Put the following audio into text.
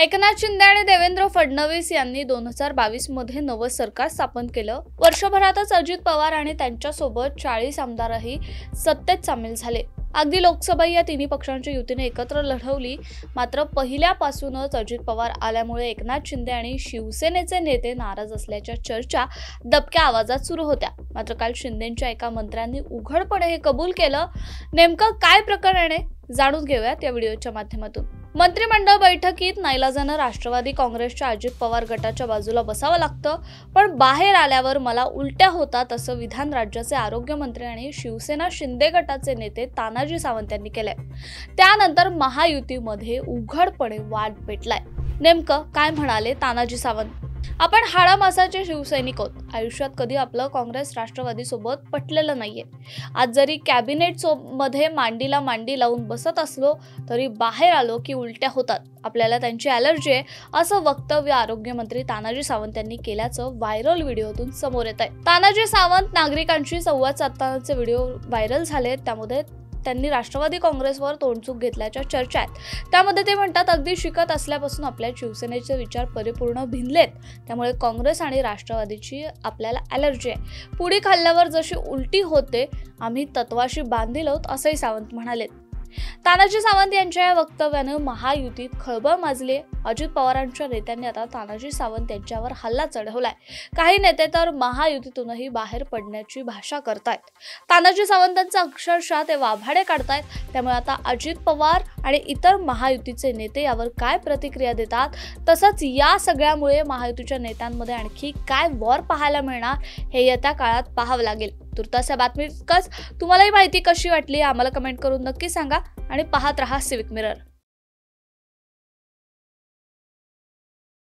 एकनाथ शिंदे आणि देवेंद्र फडणवीस यांनी 2022 मध्ये नवं सरकार स्थापन केलं। वर्षभरातच अजित पवार आणि त्यांच्यासोबत 40 आमदारही सत्तेत सामील झाले। अगदी लोकसभा या तिन्ही पक्षांच्या युतीने एकत्र लढवली। मात्र पहिल्यापासूनच अजित पवार आल्यामुळे एकनाथ शिंदे आणि शिवसेनेचे नेते नाराज असल्याच्या चर्चा दबक्या आवाजात सुरू होत्या। मात्र काल शिंदेंच्या एका मंत्र्यांनी उघडपणे हे कबूल केलं। नेमकं काय प्रकरण आहे जाणून घेऊयात या व्हिडिओच्या माध्यमातून। मंत्रिमंडळ बैठकीत नाईलाजानं राष्ट्रवादी काँग्रेसच्या अजित पवार गटाच्या बाजूला बसावं लागतं, पण बाहेर आल्यावर मला उलट्या होतात असं विधान राज्याचे आरोग्यमंत्री आणि शिवसेना शिंदे गटाचे नेते तानाजी सावंत यांनी केलंय। त्यानंतर महायुतीमध्ये उघडपणे वाद पेटलाय। नेमकं काय म्हणाले तानाजी सावंत? आपण हाडामासाचे शिवसैनिक आहोत। आयुष्यात कधी आपलं काँग्रेस राष्ट्रवादी सोबत पटलेलं नाहीये। आज जरी कॅबिनेट मध्ये मांडीला मांडी लावून बसत असलो तरी बाहेर आलो की उलट्या होतात, आपल्याला त्यांची ॲलर्जी आहे असं वक्तव्य आरोग्यमंत्री तानाजी सावंत यांनी केल्याचं व्हायरल व्हिडिओतून समोर येत आहे। तानाजी सावंत नागरिकांशी संवाद साधतानाचे व्हिडिओ व्हायरल झाले। त्यामध्ये त्यांनी राष्ट्रवादी काँग्रेसवर तोंडचूक घेतल्याच्या चर्चा आहेत। त्यामध्ये ते म्हणतात, अगदी शिकत असल्यापासून आपल्या शिवसेनेचे विचार परिपूर्ण भिनलेत, त्यामुळे काँग्रेस आणि राष्ट्रवादीची आपल्याला ॲलर्जी आहे। पुडी खाल्ल्यावर जशी उलटी होते, आम्ही तत्वाशी बांधील आहोत असंही सावंत म्हणाले। तानाजी सावंत यांच्या या वक्तव्यानं महायुतीत खळबळ माजली। अजित पवारांच्या नेत्यांनी आता तानाजी सावंत यांच्यावर हल्ला चढवलाय। काही नेते तर महायुतीतूनही बाहेर पडण्याची भाषा करतायत। तानाजी सावंतांचा अक्षरशः ते वाभाडे काढतायत। त्यामुळे आता अजित पवार आणि इतर महायुतीचे नेते यावर काय प्रतिक्रिया देतात, तसंच या सगळ्यामुळे महायुतीच्या नेत्यांमध्ये आणखी काय वॉर पाहायला मिळणार हे येत्या काळात पाहावं लागेल। तुर्तास या बातमीतच तुम्हाला ही माहिती कशी वाटली आम्हाला कमेंट करून नक्की सांगा आणि पाहत रहा सिविक मिरर।